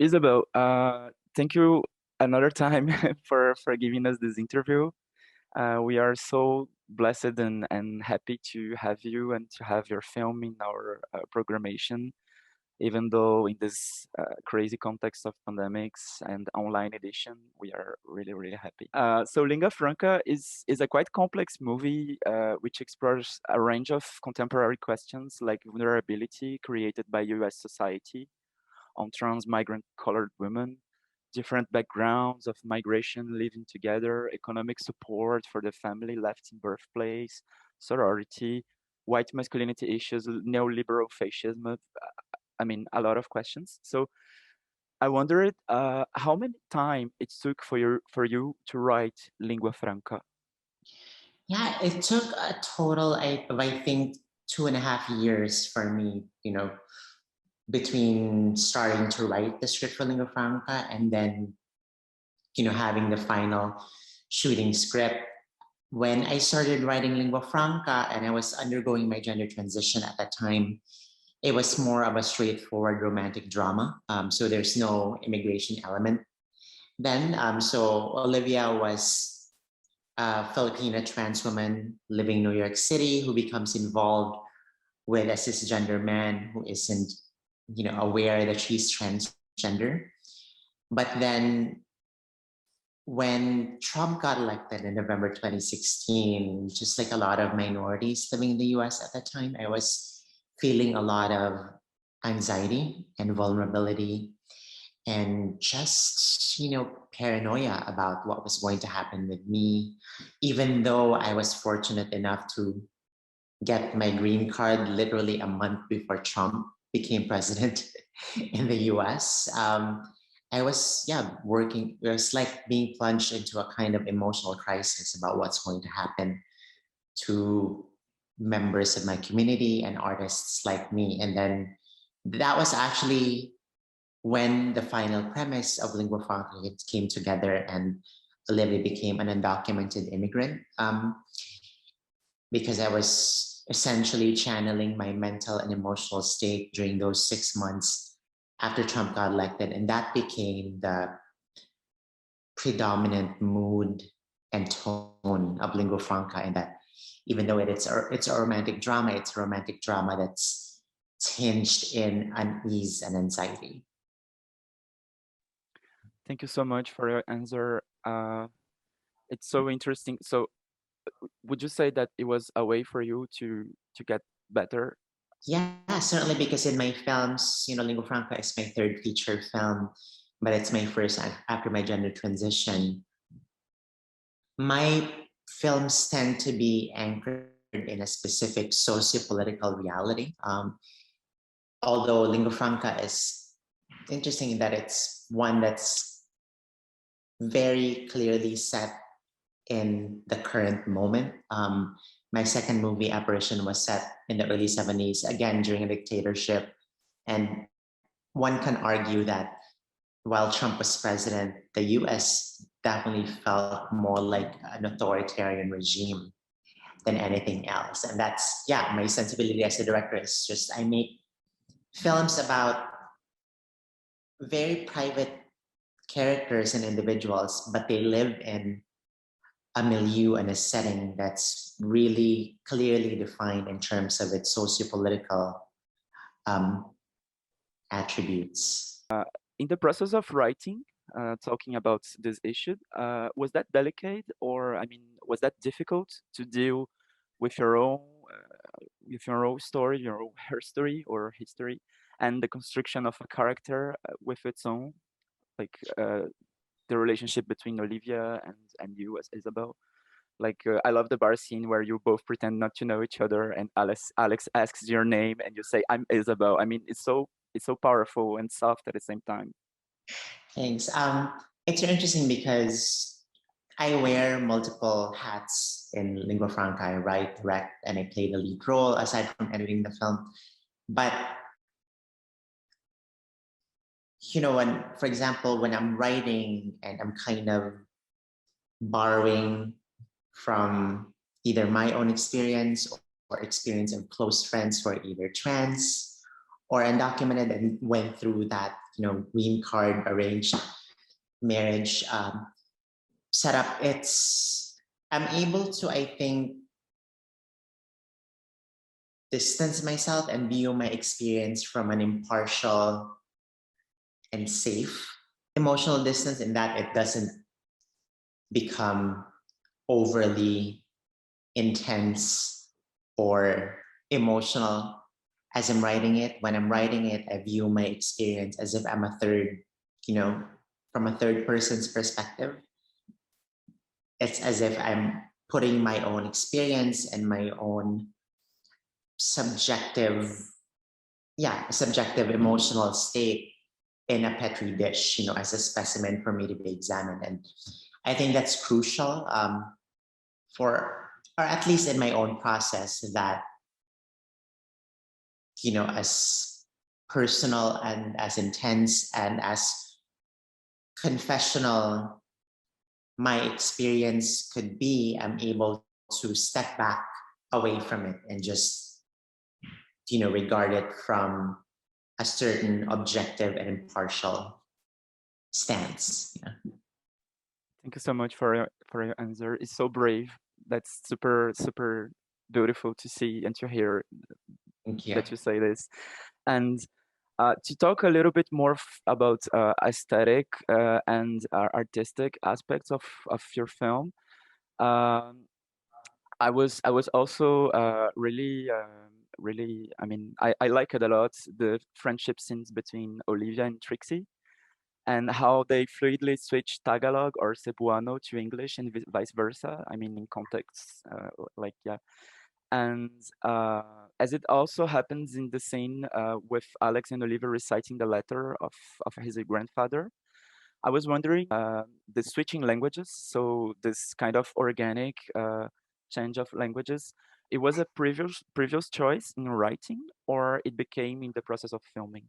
Isabel, thank you another time for giving us this interview. We are so blessed and happy to have you and to have your film in our programmation, even though in this crazy context of pandemics and online edition, we are really, really happy. So Lingua Franca is a quite complex movie which explores a range of contemporary questions like vulnerability created by US society on trans migrant colored women, different backgrounds of migration living together, economic support for the family left in birthplace, sorority, white masculinity issues, neoliberal fascism. I mean, a lot of questions. So I wondered how many time it took for you to write Lingua Franca. Yeah, it took a total of I think 2.5 years for me, between starting to write the script for Lingua Franca and then, having the final shooting script. When I started writing Lingua Franca and I was undergoing my gender transition at that time, it was more of a straightforward romantic drama. So there's no immigration element. Then, so Olivia was a Filipina trans woman living in New York City who becomes involved with a cisgender man who isn't, aware that she's transgender. But then when Trump got elected in November 2016, just like a lot of minorities living in the US at that time, I was feeling a lot of anxiety and vulnerability and just, paranoia about what was going to happen with me, even though I was fortunate enough to get my green card literally a month before Trump became president in the US. I was, working. It was like being plunged into a kind of emotional crisis about what's going to happen to members of my community and artists like me. And then that was actually when the final premise of Lingua Franca came together and Olivia became an undocumented immigrant, because I was essentially channeling my mental and emotional state during those 6 months after Trump got elected. And that became the predominant mood and tone of Lingua Franca. And that even though it's a romantic drama, it's a romantic drama that's tinged in unease and anxiety. Thank you so much for your answer. It's so interesting. So would you say that it was a way for you to get better? Yeah, certainly, because in my films, Lingua Franca is my third feature film, but it's my first after my gender transition. My films tend to be anchored in a specific socio-political reality. Although Lingua Franca is interesting in that it's one that's very clearly set in the current moment. My second movie, Apparition, was set in the early 70s, again during a dictatorship. And one can argue that while Trump was president, the US definitely felt more like an authoritarian regime than anything else. And that's, my sensibility as a director is just I make films about very private characters and individuals, but they live in a milieu and a setting that's really clearly defined in terms of its sociopolitical attributes. In the process of writing, talking about this issue, was that delicate, or I mean, was that difficult to deal with your own story, your own her story or history, and the construction of a character with its own, like the relationship between Olivia and you as Isabel? Like I love the bar scene where you both pretend not to know each other, and Alex asks your name, and you say, "I'm Isabel." I mean, it's so powerful and soft at the same time. Thanks. It's interesting because I wear multiple hats in Lingua Franca. I write, direct, and I play the lead role aside from editing the film. But when, for example, when I'm writing and I'm kind of borrowing from either my own experience or experience of close friends who are either trans or undocumented and went through that green card arranged marriage setup, I'm able to, I think, distance myself and view my experience from an impartial and safe emotional distance, in that it doesn't become overly intense or emotional as I'm writing it. When I'm writing it, I view my experience as if I'm a third, from a third person's perspective. It's as if I'm putting my own experience and my own subjective emotional state in a petri dish, as a specimen for me to be examined. And I think that's crucial for, or at least in my own process, that, as personal and as intense and as confessional my experience could be, I'm able to step back away from it and just, regard it from a certain objective and impartial stance. Thank you so much for your answer. It's so brave. That's super beautiful to see and to hear Thank you. that you say this. And to talk a little bit more about aesthetic and artistic aspects of your film, I was also really, I mean, I like it a lot, the friendship scenes between Olivia and Trixie, and how they fluidly switch Tagalog or Cebuano to English and vice versa. I mean, in contexts like, yeah. And as it also happens in the scene with Alex and Olivia reciting the letter of his grandfather, I was wondering the switching languages, so this kind of organic change of languages, it was a previous choice in writing, or it became in the process of filming?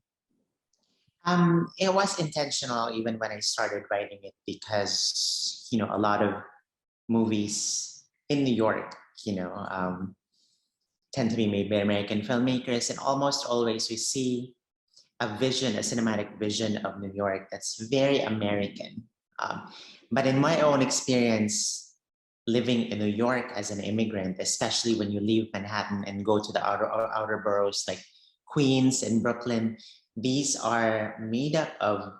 It was intentional even when I started writing it, because, a lot of movies in New York, tend to be made by American filmmakers, and almost always we see a cinematic vision of New York that's very American. But in my own experience, living in New York as an immigrant, especially when you leave Manhattan and go to the outer boroughs like Queens and Brooklyn, these are made up of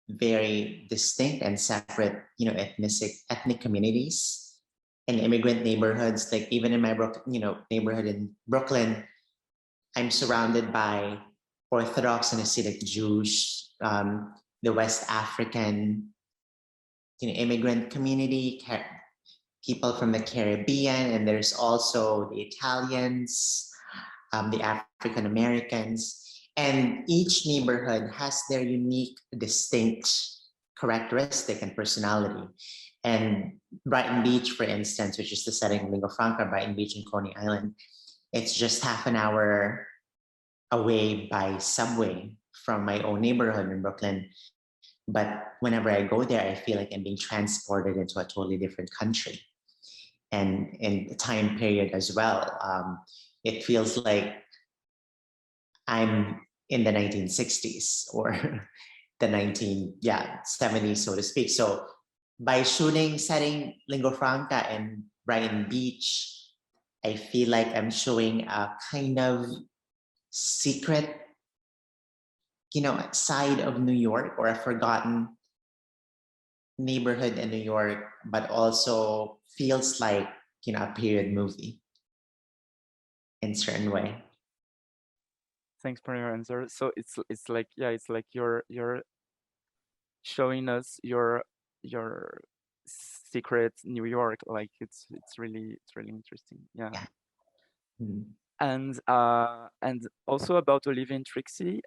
very distinct and separate, ethnic communities and immigrant neighborhoods. Like even in my neighborhood in Brooklyn, I'm surrounded by Orthodox and Hasidic Jews, the West African, immigrant community, people from the Caribbean, and there's also the Italians, the African Americans, and each neighborhood has their unique, distinct characteristic and personality. And Brighton Beach, for instance, which is the setting of Lingua Franca, Brighton Beach in Coney Island, it's just half an hour away by subway from my own neighborhood in Brooklyn. But whenever I go there, I feel like I'm being transported into a totally different country. And in the time period as well, it feels like I'm in the 1960s or the 70s, so to speak. So by setting Lingua Franca in Brighton Beach, I feel like I'm showing a kind of secret, side of New York, or a forgotten neighborhood in New York, but also feels like, a period movie in certain way. Thanks for your answer. So it's like, yeah, it's like you're showing us your secret New York. Like it's really interesting. Yeah. Yeah. Mm. And also about Olivia and Trixie,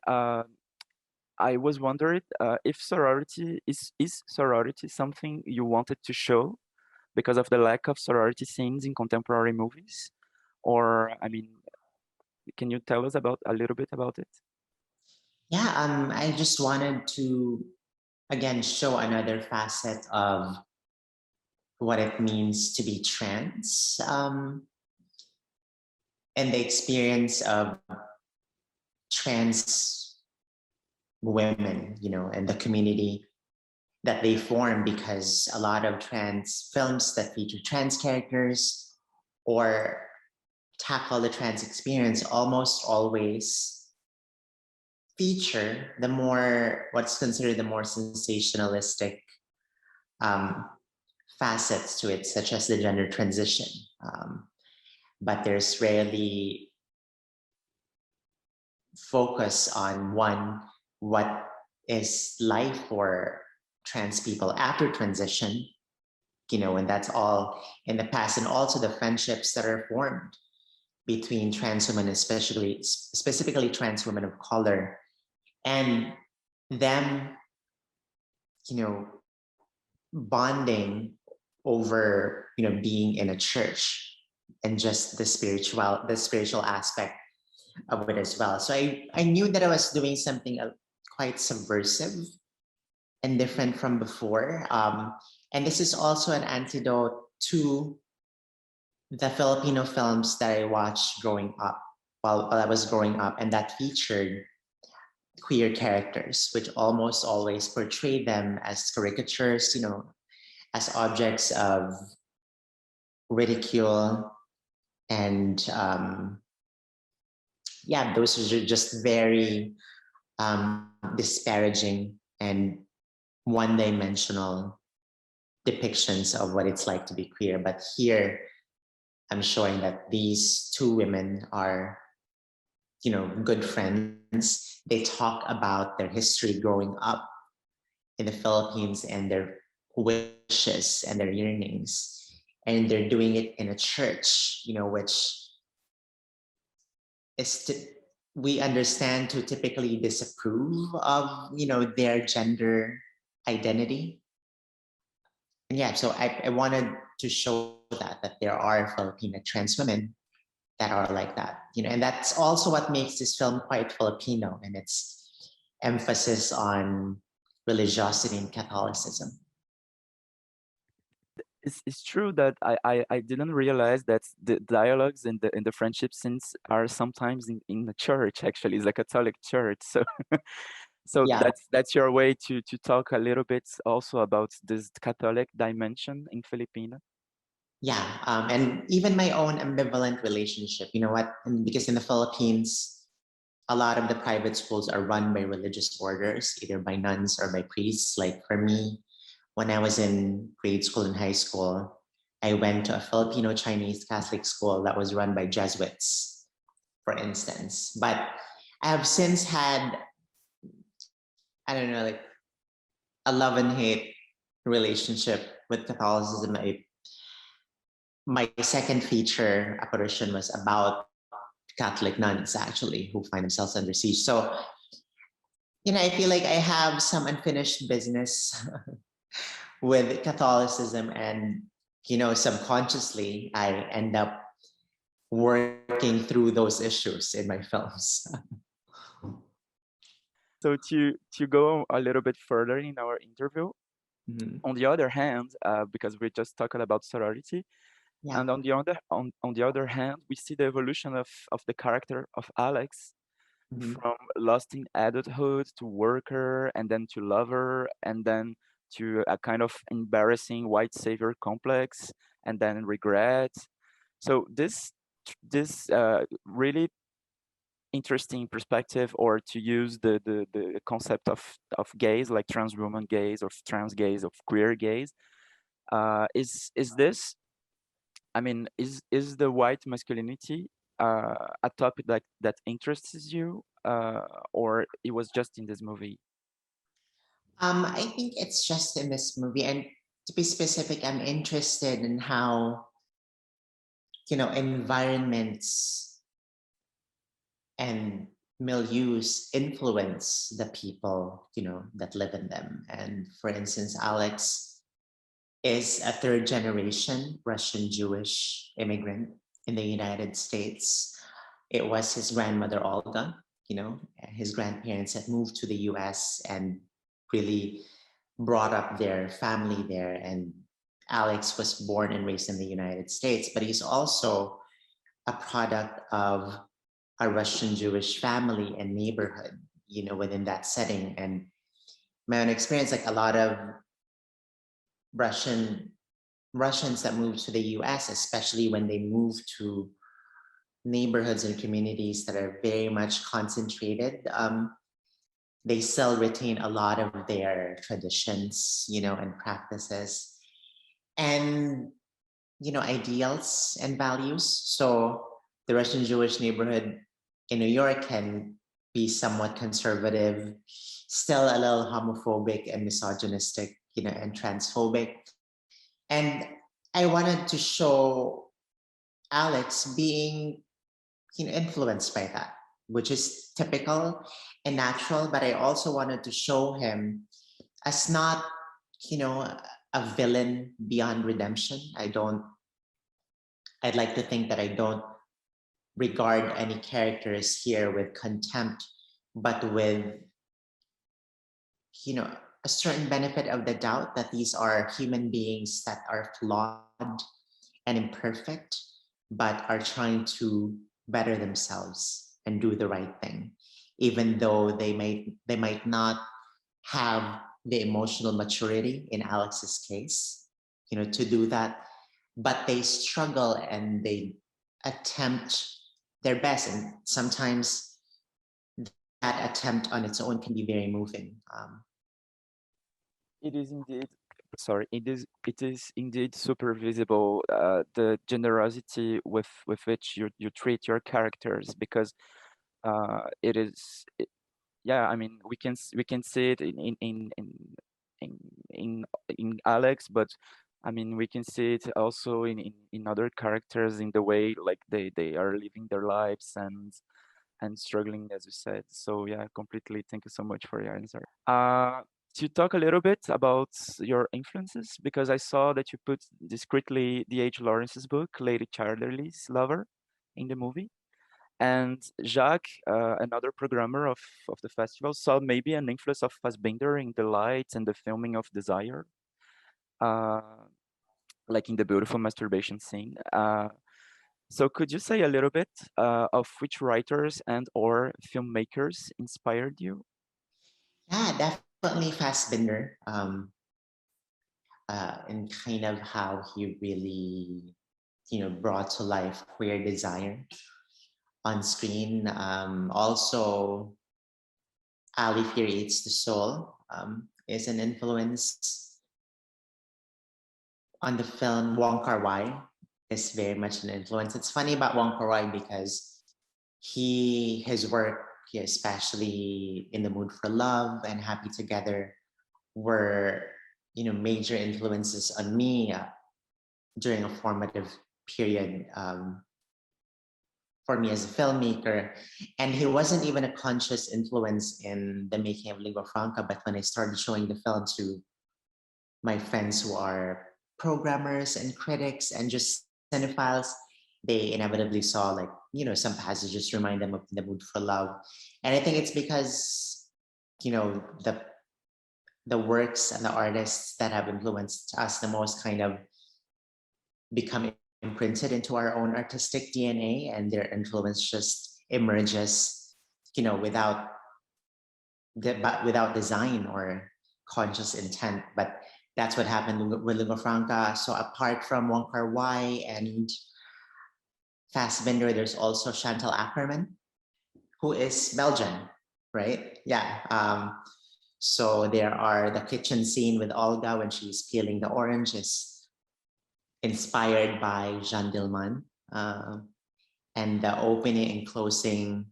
I was wondering if sorority is sorority something you wanted to show because of the lack of sorority scenes in contemporary movies, or I mean, can you tell us about a little bit about it? Yeah, I just wanted to again show another facet of what it means to be trans, and the experience of trans women, and the community that they form, because a lot of trans films that feature trans characters or tackle the trans experience almost always feature what's considered the more sensationalistic um, facets to it, such as the gender transition. But there's rarely focus on what is life for trans people after transition, and that's all in the past, and also the friendships that are formed between trans women, especially specifically trans women of color, and them, you know, bonding over, being in a church, and just the spiritual aspect of it as well. So I knew that I was doing something quite subversive and different from before. And this is also an antidote to the Filipino films that I watched growing up, while I was growing up, and that featured queer characters, which almost always portray them as caricatures, as objects of ridicule. And yeah, those are just very disparaging and one-dimensional depictions of what it's like to be queer. But here, I'm showing that these two women are, good friends. They talk about their history growing up in the Philippines and their wishes and their yearnings. And they're doing it in a church, which we understand to typically disapprove of, their gender identity. And yeah, so I wanted to show that there are Filipino trans women that are like that, and that's also what makes this film quite Filipino, and its emphasis on religiosity and Catholicism. It's true that I didn't realize that the dialogues in the friendship scenes are sometimes in the church. Actually, it's a Catholic church. So so Yeah, that's your way to talk a little bit also about this Catholic dimension in Filipina. yeah, and even my own ambivalent relationship. You know what? Because in the Philippines, a lot of the private schools are run by religious orders, either by nuns or by priests. Like for me, when I was in grade school and high school, I went to a Filipino Chinese Catholic school that was run by Jesuits, for instance. But I have since had, I don't know, like a love and hate relationship with Catholicism. My second feature apparition was about Catholic nuns, actually, who find themselves under siege. So, I feel like I have some unfinished business with Catholicism, and subconsciously I end up working through those issues in my films. So to go a little bit further in our interview, Mhm. on the other hand, because we just talked about sorority, Yeah. and on the other hand, we see the evolution of the character of Alex Mhm. from lost in adulthood to worker, and then to lover, and then to a kind of embarrassing white savior complex, and then regret. So this really interesting perspective, or to use the concept of gays, like trans woman gays, or trans gays, of queer gays, is this, I mean, is the white masculinity a topic that interests you, or it was just in this movie? I think it's just in this movie, and to be specific, I'm interested in how environments and milieus influence the people that live in them. And for instance, Alex is a third generation Russian Jewish immigrant in the United States. It was his grandmother Olga, his grandparents had moved to the US and really brought up their family there. And Alex was born and raised in the United States, but he's also a product of a Russian Jewish family and neighborhood. within that setting. And my own experience, like a lot of Russian Russians that move to the US, especially when they move to neighborhoods and communities that are very much concentrated, they still retain a lot of their traditions, and practices and, ideals and values. So the Russian Jewish neighborhood in New York can be somewhat conservative, still a little homophobic and misogynistic, and transphobic. And I wanted to show Alex being, influenced by that, which is typical and natural. But I also wanted to show him as not, you know, a villain beyond redemption. I'd like to think that I don't regard any characters here with contempt, but with, you know, a certain benefit of the doubt that these are human beings that are flawed and imperfect, but are trying to better themselves and do the right thing, even though they might not have the emotional maturity in Alex's case, to do that, but they struggle and they attempt their best, and sometimes that attempt on its own can be very moving. It is indeed, sorry, it is indeed super visible, the generosity with which you treat your characters, because it is yeah, I mean, we can see it in in in Alex, but I mean, we can see it also in other characters, in the way like they are living their lives and struggling, as you said. So yeah, completely. Thank you so much for your answer. To talk a little bit about your influences, because I saw that you put discreetly D.H. Lawrence's book, Lady Chatterley's Lover, in the movie. And Jacques, another programmer of the festival, saw maybe an influence of Fassbinder in the lights and the filming of Desire, uh, like in the beautiful masturbation scene. So could you say a little bit of which writers and or filmmakers inspired you? Yeah, definitely Fassbinder, and kind of how he really, brought to life queer desire on screen. Also, Ali Fear Eats the Soul is an influence on the film. Wong Kar-wai is very much an influence. It's funny about Wong Kar-wai because his work, especially In the Mood for Love and Happy Together, were major influences on me during a formative period, for me as a filmmaker. And he wasn't even a conscious influence in the making of Lingua Franca, but when I started showing the film to my friends who are programmers and critics and just cinephiles, they inevitably saw, like, some passages remind them of The Mood for Love. And I think it's because, the works and the artists that have influenced us the most kind of become imprinted into our own artistic DNA, and their influence just emerges, without without design or conscious intent. But that's what happened with Lingua Franca. So apart from Wong Kar-wai and Fassbinder, there's also Chantal Akerman, who is Belgian, right? Yeah. So there are the kitchen scene with Olga when she's peeling the oranges, inspired by Jean Dillman. And the opening and closing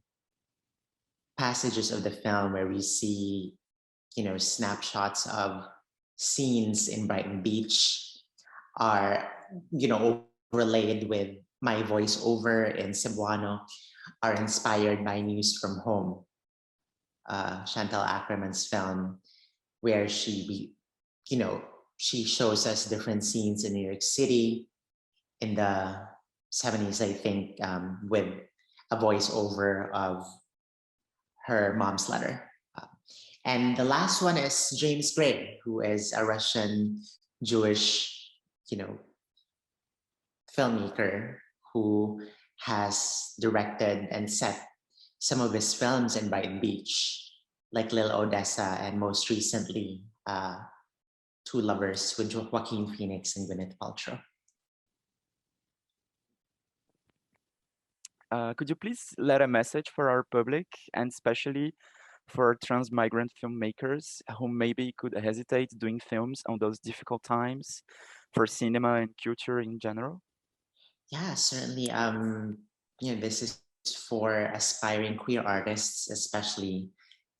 passages of the film where we see, snapshots of scenes in Brighton Beach are, overlaid with my voiceover in Cebuano, are inspired by News from Home, Chantal Akerman's film, where she shows us different scenes in New York City in the 70s, I think, with a voiceover of her mom's letter. And the last one is James Gray, who is a Russian Jewish, you know, filmmaker who has directed and set some of his films in Brighton Beach. like Lil Odessa, and most recently, Two Lovers with Joaquin Phoenix and Gwyneth Paltrow. Could you please let a message for our public and especially for trans migrant filmmakers who maybe could hesitate doing films on those difficult times for cinema and culture in general? Yeah, certainly. This is for aspiring queer artists, especially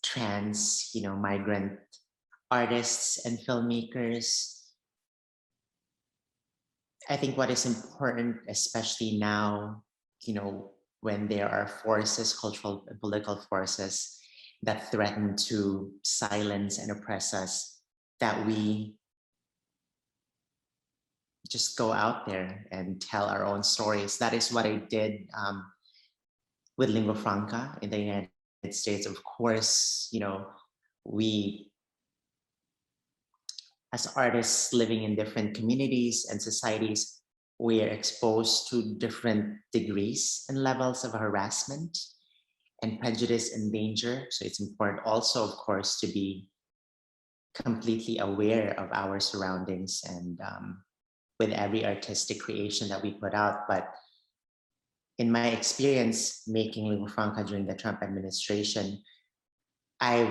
trans, migrant artists and filmmakers. I think what is important, especially now, when there are forces, cultural and political forces that threaten to silence and oppress us, that we just go out there and tell our own stories. That is what I did with Lingua Franca in the United States. Of course, we, as artists living in different communities and societies, we are exposed to different degrees and levels of harassment and prejudice and danger. So it's important also, of course, to be completely aware of our surroundings and with every artistic creation that we put out. But in my experience making Lingua Franca during the Trump administration, I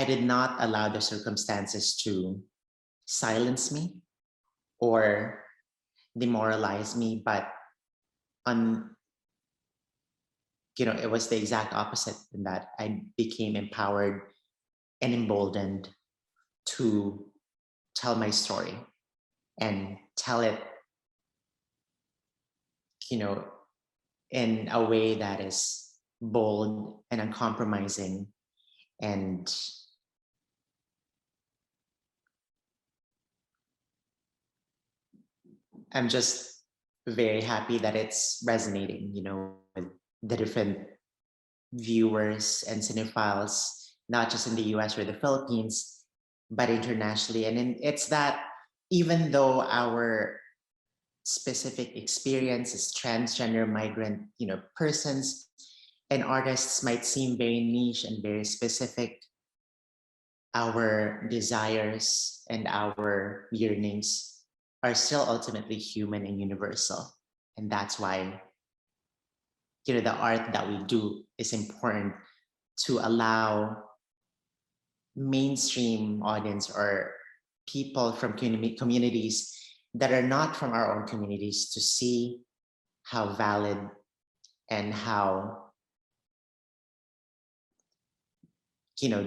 did not allow the circumstances to silence me or demoralize me, but on it was the exact opposite in that I became empowered and emboldened to tell my story and tell it, in a way that is bold and uncompromising. And I'm just very happy that it's resonating, with the different viewers and cinephiles, not just in the US or the Philippines, but internationally. And it's that even though our specific experience as transgender migrant, persons and artists might seem very niche and very specific, our desires and our yearnings are still ultimately human and universal. And that's why, the art that we do is important to allow mainstream audience or people from communities that are not from our own communities to see how valid and how,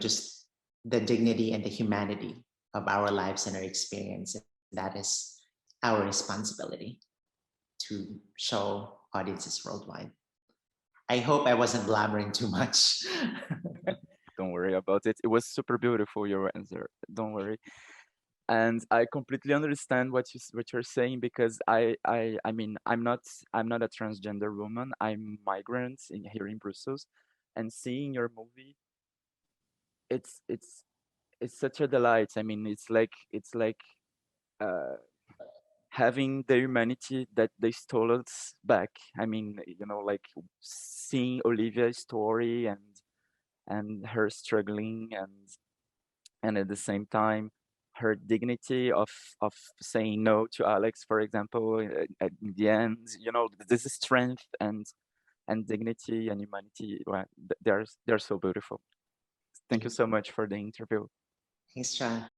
just the dignity and the humanity of our lives and our experience. That is our responsibility to show audiences worldwide. I hope I wasn't blabbering too much. Don't worry about it. It was super beautiful, your answer. Don't worry. And I completely understand what you're saying because I mean I'm not a transgender woman. I'm migrant here in Brussels, and seeing your movie, it's it's it's such a delight. I mean, it's like uh, having the humanity that they stole us back. I mean, like seeing Olivia's story and her struggling and at the same time her dignity of saying no to Alex, for example, in the end, this is strength and dignity and humanity. Well, they're so beautiful. Thank you Thank so you. much for the interview. Thanks, John.